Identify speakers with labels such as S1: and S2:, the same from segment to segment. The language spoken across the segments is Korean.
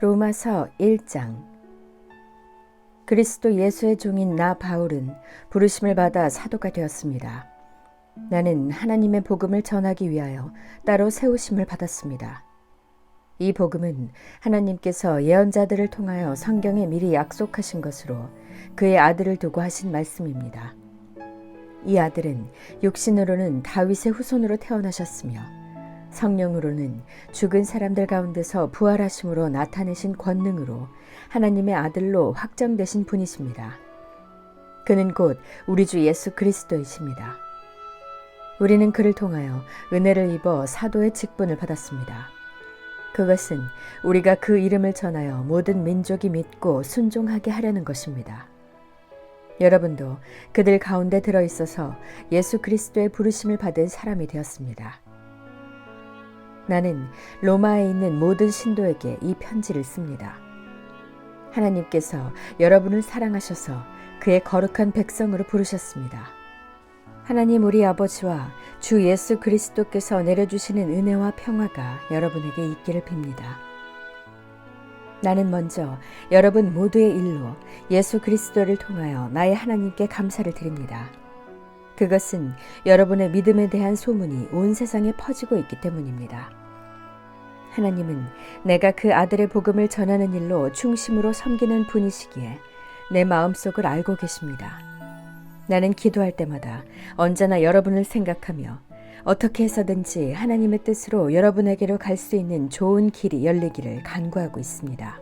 S1: 로마서 1장. 그리스도 예수의 종인 나 바울은 부르심을 받아 사도가 되었습니다. 나는 하나님의 복음을 전하기 위하여 따로 세우심을 받았습니다. 이 복음은 하나님께서 예언자들을 통하여 성경에 미리 약속하신 것으로 그의 아들을 두고 하신 말씀입니다. 이 아들은 육신으로는 다윗의 후손으로 태어나셨으며 성령으로는 죽은 사람들 가운데서 부활하심으로 나타내신 권능으로 하나님의 아들로 확정되신 분이십니다. 그는 곧 우리 주 예수 그리스도이십니다. 우리는 그를 통하여 은혜를 입어 사도의 직분을 받았습니다. 그것은 우리가 그 이름을 전하여 모든 민족이 믿고 순종하게 하려는 것입니다. 여러분도 그들 가운데 들어있어서 예수 그리스도의 부르심을 받은 사람이 되었습니다. 나는 로마에 있는 모든 신도에게 이 편지를 씁니다. 하나님께서 여러분을 사랑하셔서 그의 거룩한 백성으로 부르셨습니다. 하나님 우리 아버지와 주 예수 그리스도께서 내려주시는 은혜와 평화가 여러분에게 있기를 빕니다. 나는 먼저 여러분 모두의 일로 예수 그리스도를 통하여 나의 하나님께 감사를 드립니다. 그것은 여러분의 믿음에 대한 소문이 온 세상에 퍼지고 있기 때문입니다. 하나님은 내가 그 아들의 복음을 전하는 일로 중심으로 섬기는 분이시기에 내 마음속을 알고 계십니다. 나는 기도할 때마다 언제나 여러분을 생각하며 어떻게 해서든지 하나님의 뜻으로 여러분에게로 갈 수 있는 좋은 길이 열리기를 간구하고 있습니다.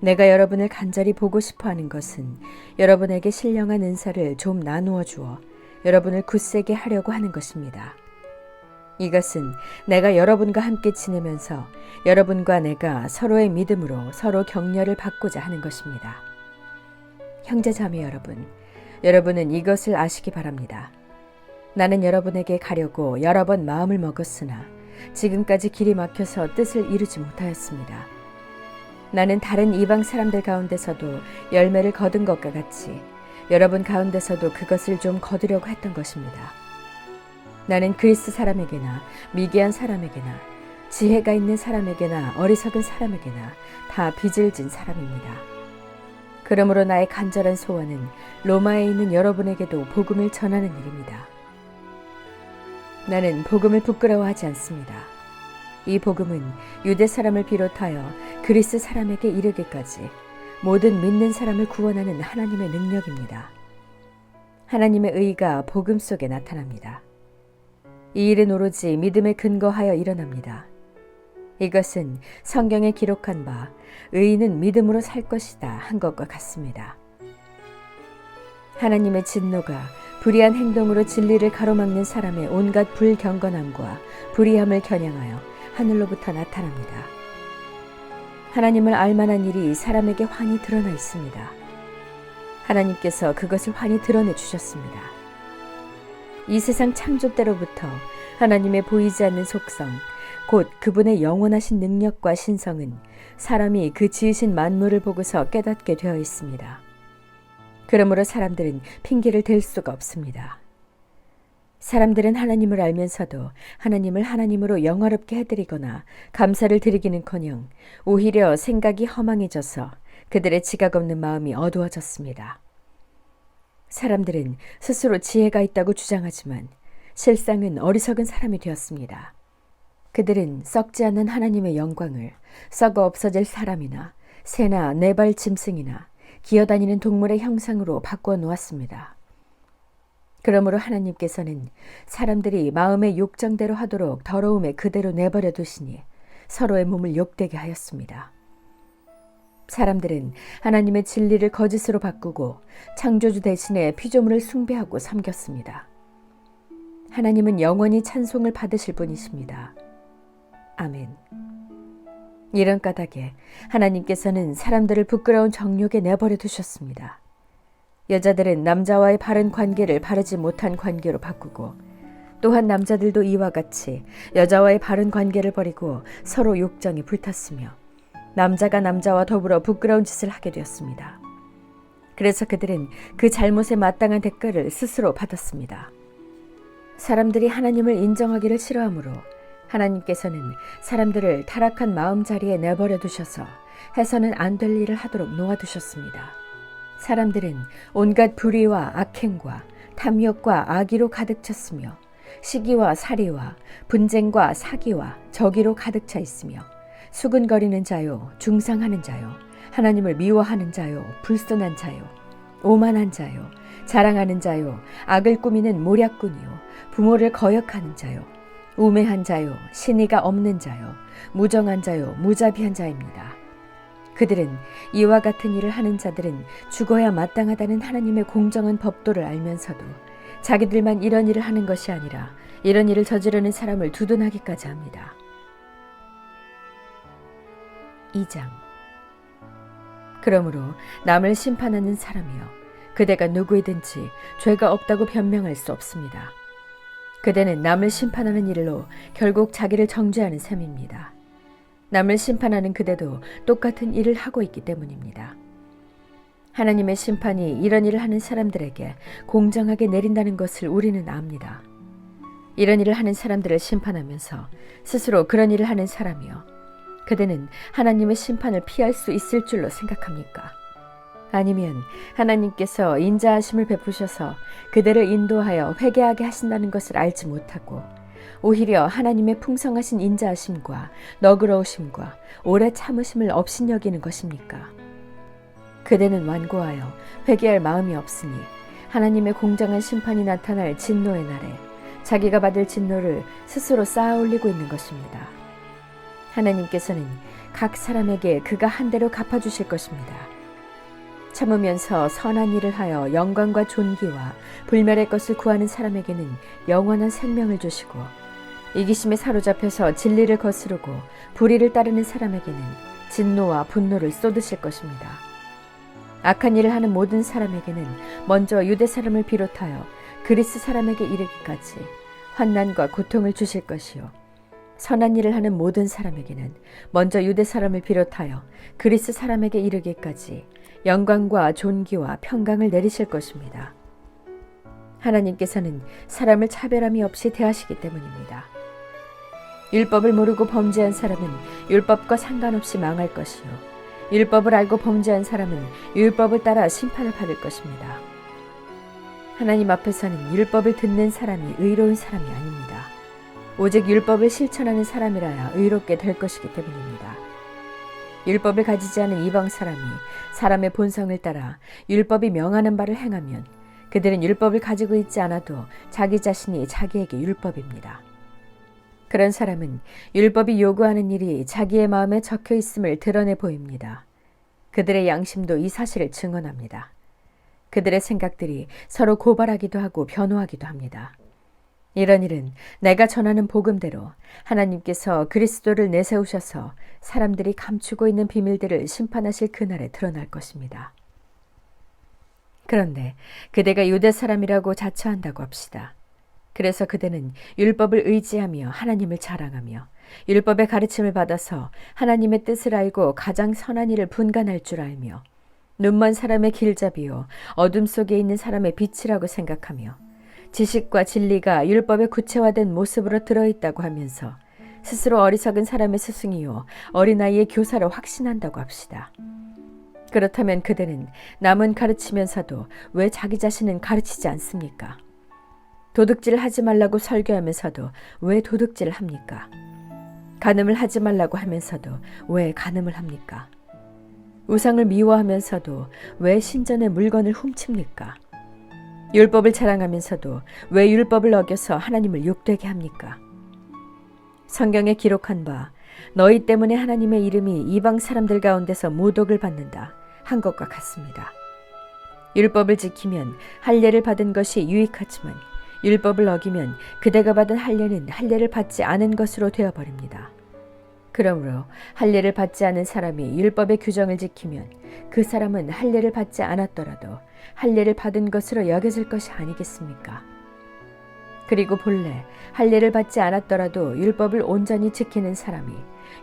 S1: 내가 여러분을 간절히 보고 싶어 하는 것은 여러분에게 신령한 은사를 좀 나누어 주어 여러분을 굳세게 하려고 하는 것입니다. 이것은 내가 여러분과 함께 지내면서 여러분과 내가 서로의 믿음으로 서로 격려를 받고자 하는 것입니다. 형제자매 여러분, 여러분은 이것을 아시기 바랍니다. 나는 여러분에게 가려고 여러 번 마음을 먹었으나 지금까지 길이 막혀서 뜻을 이루지 못하였습니다. 나는 다른 이방 사람들 가운데서도 열매를 거둔 것과 같이 여러분 가운데서도 그것을 좀 거두려고 했던 것입니다. 나는 그리스 사람에게나 미개한 사람에게나 지혜가 있는 사람에게나 어리석은 사람에게나 다 빚을 진 사람입니다. 그러므로 나의 간절한 소원은 로마에 있는 여러분에게도 복음을 전하는 일입니다. 나는 복음을 부끄러워하지 않습니다. 이 복음은 유대 사람을 비롯하여 그리스 사람에게 이르기까지 모든 믿는 사람을 구원하는 하나님의 능력입니다. 하나님의 의가 복음 속에 나타납니다. 이 일은 오로지 믿음에 근거하여 일어납니다. 이것은 성경에 기록한 바 의인은 믿음으로 살 것이다 한 것과 같습니다. 하나님의 진노가 불의한 행동으로 진리를 가로막는 사람의 온갖 불경건함과 불의함을 겨냥하여 하늘로부터 나타납니다. 하나님을 알만한 일이 사람에게 환히 드러나 있습니다. 하나님께서 그것을 환히 드러내 주셨습니다. 이 세상 창조 때로부터 하나님의 보이지 않는 속성, 곧 그분의 영원하신 능력과 신성은 사람이 그 지으신 만물을 보고서 깨닫게 되어 있습니다. 그러므로 사람들은 핑계를 댈 수가 없습니다. 사람들은 하나님을 알면서도 하나님을 하나님으로 영화롭게 해드리거나 감사를 드리기는커녕 오히려 생각이 허망해져서 그들의 지각 없는 마음이 어두워졌습니다. 사람들은 스스로 지혜가 있다고 주장하지만 실상은 어리석은 사람이 되었습니다. 그들은 썩지 않는 하나님의 영광을 썩어 없어질 사람이나 새나 네 발 짐승이나 기어다니는 동물의 형상으로 바꾸어 놓았습니다. 그러므로 하나님께서는 사람들이 마음의 욕정대로 하도록 더러움에 그대로 내버려 두시니 서로의 몸을 욕되게 하였습니다. 사람들은 하나님의 진리를 거짓으로 바꾸고 창조주 대신에 피조물을 숭배하고 섬겼습니다. 하나님은 영원히 찬송을 받으실 분이십니다. 아멘. 이런 까닭에 하나님께서는 사람들을 부끄러운 정욕에 내버려 두셨습니다. 여자들은 남자와의 바른 관계를 바르지 못한 관계로 바꾸고 또한 남자들도 이와 같이 여자와의 바른 관계를 버리고 서로 욕정에 불탔으며 남자가 남자와 더불어 부끄러운 짓을 하게 되었습니다. 그래서 그들은 그 잘못에 마땅한 대가를 스스로 받았습니다. 사람들이 하나님을 인정하기를 싫어하므로 하나님께서는 사람들을 타락한 마음자리에 내버려 두셔서 해서는 안 될 일을 하도록 놓아두셨습니다. 사람들은 온갖 불의와 악행과 탐욕과 악의로 가득 찼으며 시기와 살이와 분쟁과 사기와 저기로 가득 차 있으며 수근거리는 자요, 중상하는 자요, 하나님을 미워하는 자요, 불순한 자요, 오만한 자요, 자랑하는 자요, 악을 꾸미는 모략꾼이요, 부모를 거역하는 자요, 우매한 자요, 신의가 없는 자요, 무정한 자요, 무자비한 자입니다. 그들은 이와 같은 일을 하는 자들은 죽어야 마땅하다는 하나님의 공정한 법도를 알면서도 자기들만 이런 일을 하는 것이 아니라 이런 일을 저지르는 사람을 두둔하기까지 합니다. 2장. 그러므로 남을 심판하는 사람이여, 그대가 누구이든지 죄가 없다고 변명할 수 없습니다. 그대는 남을 심판하는 일로 결국 자기를 정죄하는 셈입니다. 남을 심판하는 그대도 똑같은 일을 하고 있기 때문입니다. 하나님의 심판이 이런 일을 하는 사람들에게 공정하게 내린다는 것을 우리는 압니다. 이런 일을 하는 사람들을 심판하면서 스스로 그런 일을 하는 사람이요, 그대는 하나님의 심판을 피할 수 있을 줄로 생각합니까? 아니면 하나님께서 인자하심을 베푸셔서 그대를 인도하여 회개하게 하신다는 것을 알지 못하고 오히려 하나님의 풍성하신 인자하심과 너그러우심과 오래 참으심을 업신여기는 것입니까? 그대는 완고하여 회개할 마음이 없으니 하나님의 공정한 심판이 나타날 진노의 날에 자기가 받을 진노를 스스로 쌓아올리고 있는 것입니다. 하나님께서는 각 사람에게 그가 한 대로 갚아주실 것입니다. 참으면서 선한 일을 하여 영광과 존귀와 불멸의 것을 구하는 사람에게는 영원한 생명을 주시고, 이기심에 사로잡혀서 진리를 거스르고 불의를 따르는 사람에게는 진노와 분노를 쏟으실 것입니다. 악한 일을 하는 모든 사람에게는 먼저 유대 사람을 비롯하여 그리스 사람에게 이르기까지 환난과 고통을 주실 것이요, 선한 일을 하는 모든 사람에게는 먼저 유대 사람을 비롯하여 그리스 사람에게 이르기까지 영광과 존귀와 평강을 내리실 것입니다. 하나님께서는 사람을 차별함이 없이 대하시기 때문입니다. 율법을 모르고 범죄한 사람은 율법과 상관없이 망할 것이요, 율법을 알고 범죄한 사람은 율법을 따라 심판을 받을 것입니다. 하나님 앞에서는 율법을 듣는 사람이 의로운 사람이 아닙니다. 오직 율법을 실천하는 사람이라야 의롭게 될 것이기 때문입니다. 율법을 가지지 않은 이방 사람이 사람의 본성을 따라 율법이 명하는 바를 행하면 그들은 율법을 가지고 있지 않아도 자기 자신이 자기에게 율법입니다. 그런 사람은 율법이 요구하는 일이 자기의 마음에 적혀 있음을 드러내 보입니다. 그들의 양심도 이 사실을 증언합니다. 그들의 생각들이 서로 고발하기도 하고 변호하기도 합니다. 이런 일은 내가 전하는 복음대로 하나님께서 그리스도를 내세우셔서 사람들이 감추고 있는 비밀들을 심판하실 그날에 드러날 것입니다. 그런데 그대가 유대 사람이라고 자처한다고 합시다. 그래서 그대는 율법을 의지하며 하나님을 자랑하며 율법의 가르침을 받아서 하나님의 뜻을 알고 가장 선한 일을 분간할 줄 알며 눈먼 사람의 길잡이요 어둠 속에 있는 사람의 빛이라고 생각하며 지식과 진리가 율법의 구체화된 모습으로 들어있다고 하면서 스스로 어리석은 사람의 스승이요 어린아이의 교사로 확신한다고 합시다. 그렇다면 그대는 남은 가르치면서도 왜 자기 자신은 가르치지 않습니까? 도둑질을 하지 말라고 설교하면서도 왜 도둑질을 합니까? 간음을 하지 말라고 하면서도 왜 간음을 합니까? 우상을 미워하면서도 왜 신전의 물건을 훔칩니까? 율법을 자랑하면서도 왜 율법을 어겨서 하나님을 욕되게 합니까? 성경에 기록한 바 너희 때문에 하나님의 이름이 이방 사람들 가운데서 모독을 받는다 한 것과 같습니다. 율법을 지키면 할례를 받은 것이 유익하지만 율법을 어기면 그대가 받은 할례는 할례를 받지 않은 것으로 되어버립니다. 그러므로 할례를 받지 않은 사람이 율법의 규정을 지키면 그 사람은 할례를 받지 않았더라도 할례를 받은 것으로 여겨질 것이 아니겠습니까? 그리고 본래 할례를 받지 않았더라도 율법을 온전히 지키는 사람이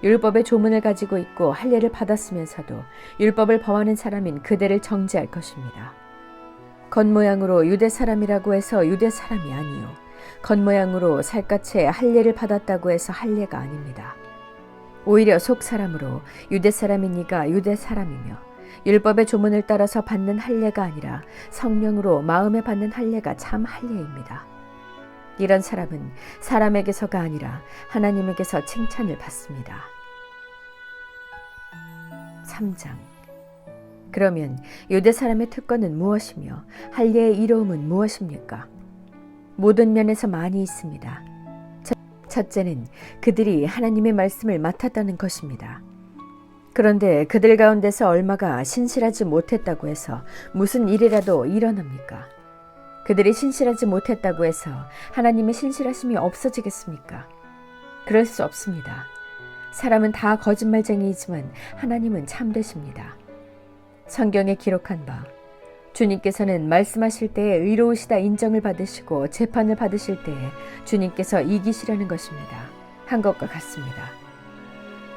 S1: 율법의 조문을 가지고 있고 할례를 받았으면서도 율법을 범하는 사람인 그대를 정죄할 것입니다. 겉모양으로 유대 사람이라고 해서 유대 사람이 아니요 겉모양으로 살갗에 할례를 받았다고 해서 할례가 아닙니다. 오히려 속 사람으로 유대 사람이니까 유대 사람이며 율법의 조문을 따라서 받는 할례가 아니라 성령으로 마음에 받는 할례가 참 할례입니다. 이런 사람은 사람에게서가 아니라 하나님에게서 칭찬을 받습니다. 3장. 그러면 유대 사람의 특권은 무엇이며 할례의 이로움은 무엇입니까? 모든 면에서 많이 있습니다. 첫째는 그들이 하나님의 말씀을 맡았다는 것입니다. 그런데 그들 가운데서 얼마가 신실하지 못했다고 해서 무슨 일이라도 일어납니까? 그들이 신실하지 못했다고 해서 하나님의 신실하심이 없어지겠습니까? 그럴 수 없습니다. 사람은 다 거짓말쟁이이지만 하나님은 참되십니다. 성경에 기록한 바 주님께서는 말씀하실 때에 의로우시다 인정을 받으시고 재판을 받으실 때에 주님께서 이기시려는 것입니다. 한 것과 같습니다.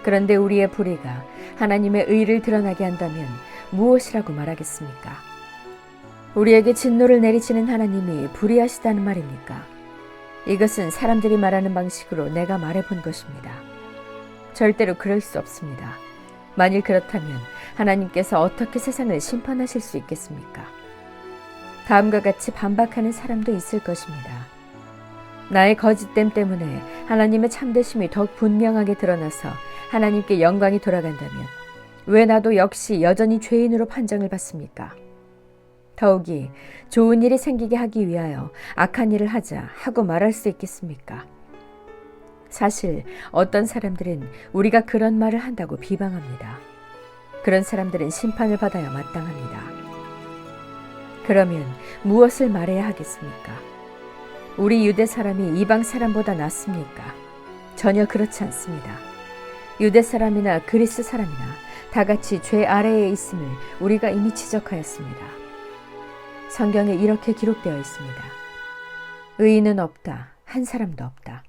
S1: 그런데 우리의 불의가 하나님의 의를 드러나게 한다면 무엇이라고 말하겠습니까? 우리에게 진노를 내리시는 하나님이 불의하시다는 말입니까? 이것은 사람들이 말하는 방식으로 내가 말해본 것입니다. 절대로 그럴 수 없습니다. 만일 그렇다면 하나님께서 어떻게 세상을 심판하실 수 있겠습니까? 다음과 같이 반박하는 사람도 있을 것입니다. 나의 거짓됨 때문에 하나님의 참되심이 더욱 분명하게 드러나서 하나님께 영광이 돌아간다면 왜 나도 역시 여전히 죄인으로 판정을 받습니까? 더욱이 좋은 일이 생기게 하기 위하여 악한 일을 하자 하고 말할 수 있겠습니까? 사실 어떤 사람들은 우리가 그런 말을 한다고 비방합니다. 그런 사람들은 심판을 받아야 마땅합니다. 그러면 무엇을 말해야 하겠습니까? 우리 유대 사람이 이방 사람보다 낫습니까? 전혀 그렇지 않습니다. 유대 사람이나 그리스 사람이나 다 같이 죄 아래에 있음을 우리가 이미 지적하였습니다. 성경에 이렇게 기록되어 있습니다. 의인은 없다. 한 사람도 없다.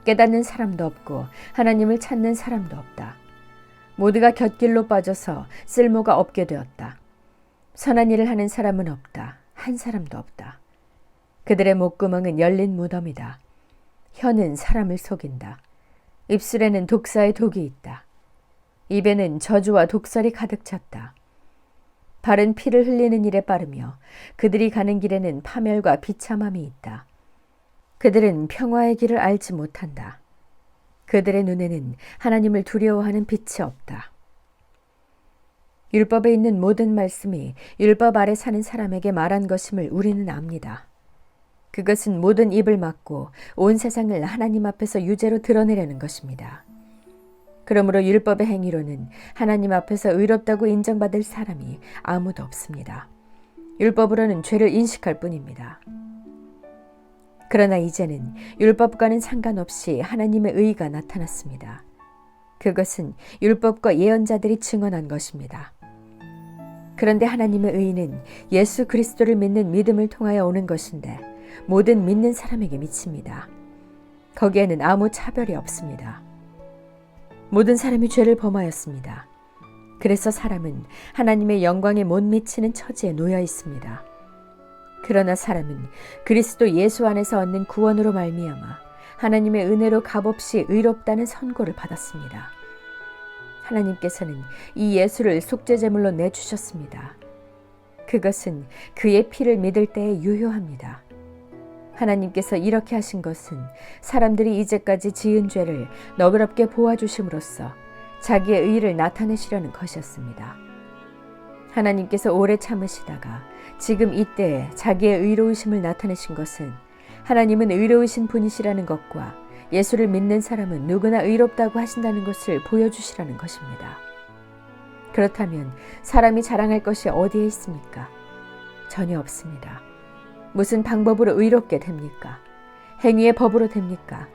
S1: 깨닫는 사람도 없고 하나님을 찾는 사람도 없다. 모두가 곁길로 빠져서 쓸모가 없게 되었다. 선한 일을 하는 사람은 없다. 한 사람도 없다. 그들의 목구멍은 열린 무덤이다. 혀는 사람을 속인다. 입술에는 독사의 독이 있다. 입에는 저주와 독설이 가득 찼다. 발은 피를 흘리는 일에 빠르며 그들이 가는 길에는 파멸과 비참함이 있다. 그들은 평화의 길을 알지 못한다. 그들의 눈에는 하나님을 두려워하는 빛이 없다. 율법에 있는 모든 말씀이 율법 아래 사는 사람에게 말한 것임을 우리는 압니다. 그것은 모든 입을 막고 온 세상을 하나님 앞에서 유죄로 드러내려는 것입니다. 그러므로 율법의 행위로는 하나님 앞에서 의롭다고 인정받을 사람이 아무도 없습니다. 율법으로는 죄를 인식할 뿐입니다. 그러나 이제는 율법과는 상관없이 하나님의 의가 나타났습니다. 그것은 율법과 예언자들이 증언한 것입니다. 그런데 하나님의 의는 예수 그리스도를 믿는 믿음을 통하여 오는 것인데 모든 믿는 사람에게 미칩니다. 거기에는 아무 차별이 없습니다. 모든 사람이 죄를 범하였습니다. 그래서 사람은 하나님의 영광에 못 미치는 처지에 놓여 있습니다. 그러나 사람은 그리스도 예수 안에서 얻는 구원으로 말미암아 하나님의 은혜로 값없이 의롭다는 선고를 받았습니다. 하나님께서는 이 예수를 속죄제물로 내주셨습니다. 그것은 그의 피를 믿을 때에 유효합니다. 하나님께서 이렇게 하신 것은 사람들이 이제까지 지은 죄를 너그럽게 보아주심으로써 자기의 의를 나타내시려는 것이었습니다. 하나님께서 오래 참으시다가 지금 이때에 자기의 의로우심을 나타내신 것은 하나님은 의로우신 분이시라는 것과 예수를 믿는 사람은 누구나 의롭다고 하신다는 것을 보여주시라는 것입니다. 그렇다면 사람이 자랑할 것이 어디에 있습니까? 전혀 없습니다. 무슨 방법으로 의롭게 됩니까? 행위의 법으로 됩니까?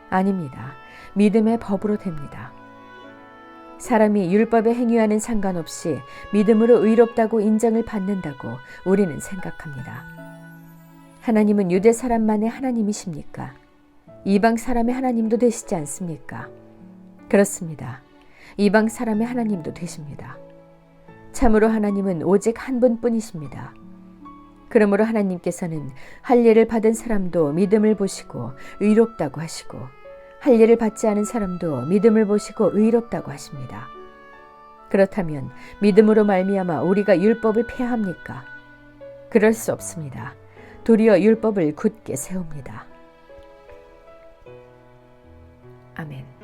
S1: 아닙니다. 믿음의 법으로 됩니다. 사람이 율법의 행위와는 상관없이 믿음으로 의롭다고 인정을 받는다고 우리는 생각합니다. 하나님은 유대 사람만의 하나님이십니까? 이방 사람의 하나님도 되시지 않습니까? 그렇습니다. 이방 사람의 하나님도 되십니다. 참으로 하나님은 오직 한 분뿐이십니다. 그러므로 하나님께서는 할례를 받은 사람도 믿음을 보시고 의롭다고 하시고 할례를 받지 않은 사람도 믿음을 보시고 의롭다고 하십니다. 그렇다면 믿음으로 말미암아 우리가 율법을 폐합니까? 그럴 수 없습니다. 도리어 율법을 굳게 세웁니다. 아멘.